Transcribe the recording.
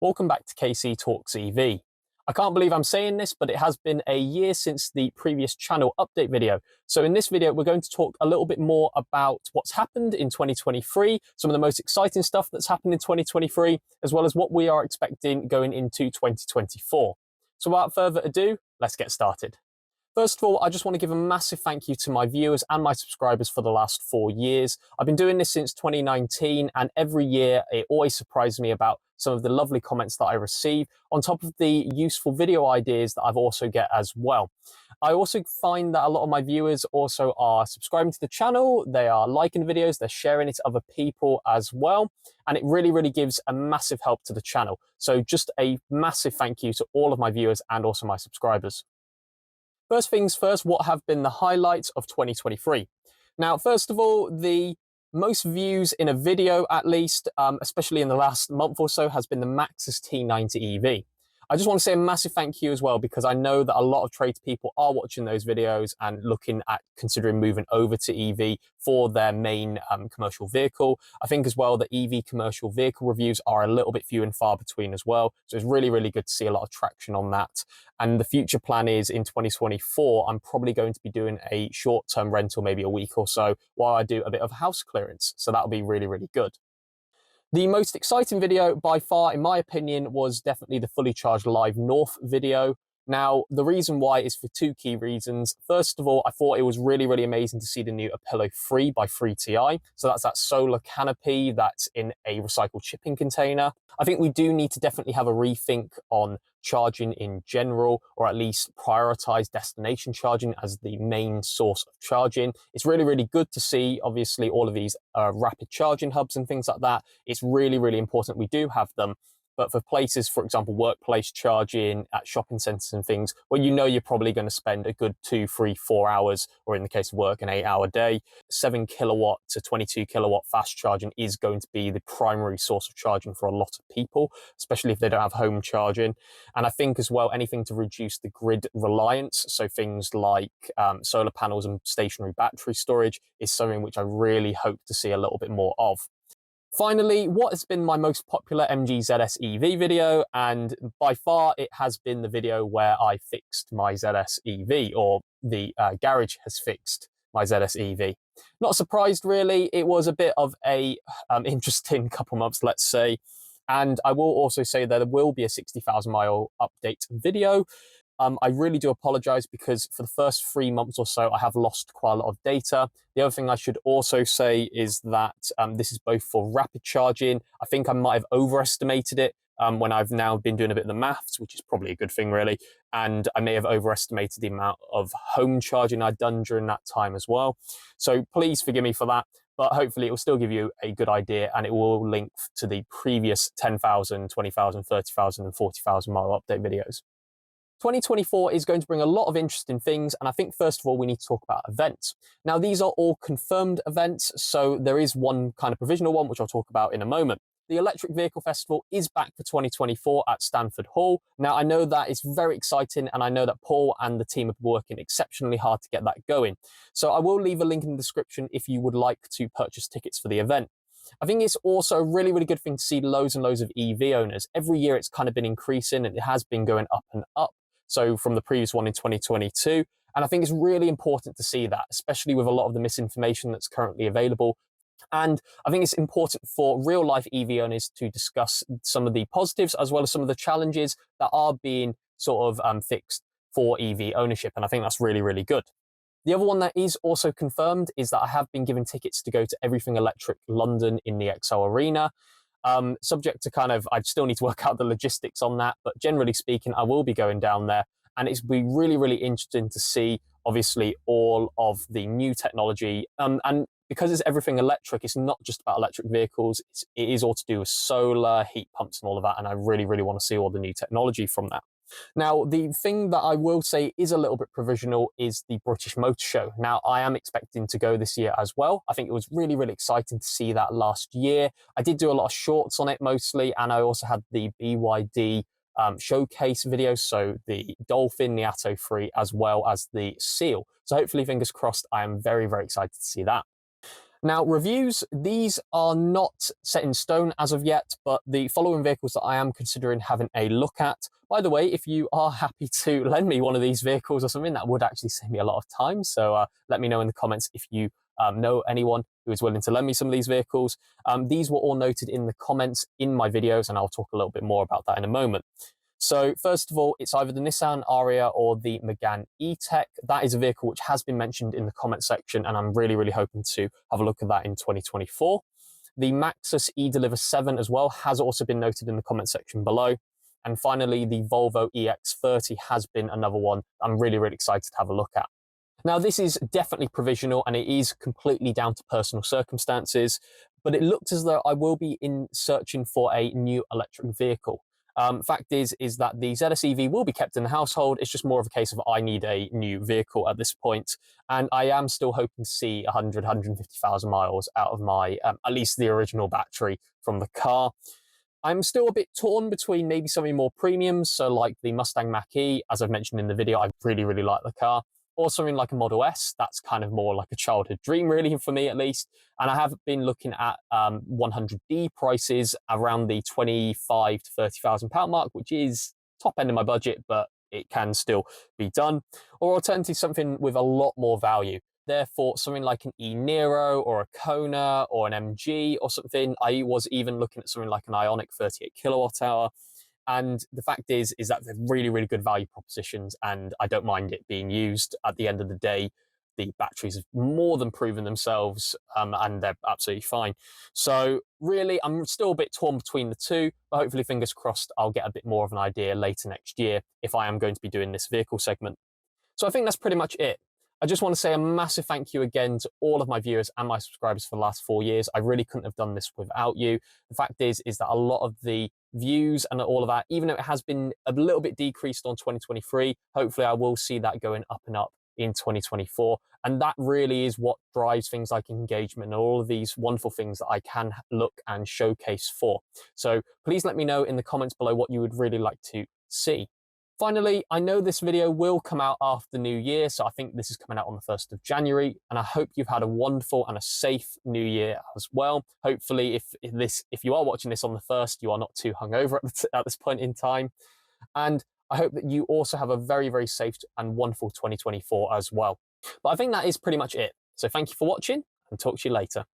Welcome back to KC Talks EV. I can't believe I'm saying this, but it has been a year since the previous channel update video. So in this video, we're going to talk a little bit more about what's happened in 2023, some of the most exciting stuff that's happened in 2023, as well as what we are expecting going into 2024. So without further ado, let's get started. First of all, I just want to give a massive thank you to my viewers and my subscribers for the last 4 years. I've been doing this since 2019, and every year it always surprises me about some of the lovely comments that I receive, on top of the useful video ideas that I've also get as well. I also find that a lot of my viewers also are subscribing to the channel, they are liking the videos, they're sharing it to other people as well, and it really gives a massive help to the channel. So just a massive thank you to all of my viewers and also my subscribers. First things first, what have been the highlights of 2023? Now, first of all, the most views in a video, at least, especially in the last month or so, has been the Maxus T90 EV. I just want to say a massive thank you as well, because I know that a lot of tradespeople are watching those videos and looking at considering moving over to EV for their main commercial vehicle. I think as well that EV commercial vehicle reviews are a little bit few and far between as well. So it's really good to see a lot of traction on that. And the future plan is in 2024, I'm probably going to be doing a short-term rental, maybe a week or so, while I do a bit of house clearance. So that'll be really good. The most exciting video by far, in my opinion, was definitely the fully charged live north video. Now, the reason why is for two key reasons. First of all, I thought it was really amazing to see the new Apollo 3 by 3TI. So that's that solar canopy that's in a recycled shipping container. I think we do need to definitely have a rethink on charging in general, or at least prioritize destination charging as the main source of charging. It's really good to see, obviously, all of these rapid charging hubs and things like that. It's really important we do have them. But for places, for example, workplace charging at shopping centres and things, where you know you're probably going to spend a good 2, 3, 4 hours, or in the case of work, an 8-hour day, 7 kilowatt to 22 kilowatt fast charging is going to be the primary source of charging for a lot of people, especially if they don't have home charging. And I think as well, anything to reduce the grid reliance, so things like solar panels and stationary battery storage, is something which I really hope to see a little bit more of. Finally, what has been my most popular MG ZS EV video, and by far it has been the video where I fixed my ZS EV, or the garage has fixed my ZS EV. Not surprised really, it was a bit of a interesting couple months, let's say, and I will also say that there will be a 60,000 mile update video. I really do apologize, because for the first 3 months or so, I have lost quite a lot of data. The other thing I should also say is that this is both for rapid charging. I think I might have overestimated it when I've now been doing a bit of the maths, which is probably a good thing really. And I may have overestimated the amount of home charging I'd done during that time as well. So please forgive me for that. But hopefully it will still give you a good idea, and it will link to the previous 10,000, 20,000, 30,000 and 40,000 mile update videos. 2024 is going to bring a lot of interesting things, and I think first of all we need to talk about events. Now, these are all confirmed events, so there is one kind of provisional one which I'll talk about in a moment. The Electric Vehicle Festival is back for 2024 at Stanford Hall. Now, I know that is very exciting, and I know that Paul and the team have been working exceptionally hard to get that going. So I will leave a link in the description if you would like to purchase tickets for the event. I think it's also a really good thing to see loads and loads of EV owners. Every year it's kind of been increasing, and it has been going up and up. So from the previous one in 2022. And I think it's really important to see that, especially with a lot of the misinformation that's currently available. And I think it's important for real life EV owners to discuss some of the positives as well as some of the challenges that are being sort of fixed for EV ownership. And I think that's really good. The other one that is also confirmed is that I have been given tickets to go to Everything Electric London in the XL Arena. Subject to I still need to work out the logistics on that, but generally speaking, I will be going down there, and it's be really interesting to see, obviously, all of the new technology. And because it's everything electric, it's not just about electric vehicles, it is all to do with solar, heat pumps and all of that, and I really want to see all the new technology from that. Now, the thing that I will say is a little bit provisional is the British Motor Show. Now, I am expecting to go this year as well. I think it was really exciting to see that last year. I did do a lot of shorts on it mostly, and I also had the BYD showcase videos, so the Dolphin, the Atto 3, as well as the Seal. So hopefully, fingers crossed, I am very excited to see that. Now, reviews, these are not set in stone as of yet, but the following vehicles that I am considering having a look at. By the way, if you are happy to lend me one of these vehicles or something, that would actually save me a lot of time. So let me know in the comments if you know anyone who is willing to lend me some of these vehicles. These were all noted in the comments in my videos, and I'll talk a little bit more about that in a moment. So first of all, it's either the Nissan Ariya or the Megane E-Tech. That is a vehicle which has been mentioned in the comment section, and I'm really hoping to have a look at that in 2024. The Maxus E-Deliver 7 as well has also been noted in the comment section below. And finally, the Volvo EX30 has been another one I'm really excited to have a look at. Now, this is definitely provisional and it is completely down to personal circumstances, but it looked as though I will be searching for a new electric vehicle. Fact is that the ZS EV will be kept in the household. It's just more of a case of I need a new vehicle at this point. And I am still hoping to see 150,000 miles out of my, at least the original battery from the car. I'm still a bit torn between maybe something more premium, so like the Mustang Mach-E. As I've mentioned in the video, I really like the car. Or something like a Model S. That's kind of more like a childhood dream, really, for me at least. And I have been looking at 100D prices around the 25 to 30,000 pound mark, which is top end of my budget, but it can still be done. Or alternatively, something with a lot more value. Therefore, something like an e-Niro or a Kona or an MG or something. I was even looking at something like an Ioniq 38 kilowatt hour. And the fact is that they're really good value propositions, and I don't mind it being used. At the end of the day, the batteries have more than proven themselves, and they're absolutely fine. So really, I'm still a bit torn between the two, but hopefully, fingers crossed, I'll get a bit more of an idea later next year if I am going to be doing this vehicle segment. So I think that's pretty much it. I just want to say a massive thank you again to all of my viewers and my subscribers for the last 4 years. I really couldn't have done this without you. The fact is that a lot of the views and all of that, even though it has been a little bit decreased on 2023, hopefully I will see that going up and up in 2024. And that really is what drives things like engagement and all of these wonderful things that I can look and showcase for. So please let me know in the comments below what you would really like to see. Finally, I know this video will come out after New Year, so I think this is coming out on the 1st of January, and I hope you've had a wonderful and a safe New Year as well. Hopefully, if you are watching this on the 1st, you are not too hungover at this point in time. And I hope that you also have a very safe and wonderful 2024 as well. But I think that is pretty much it. So thank you for watching, and talk to you later.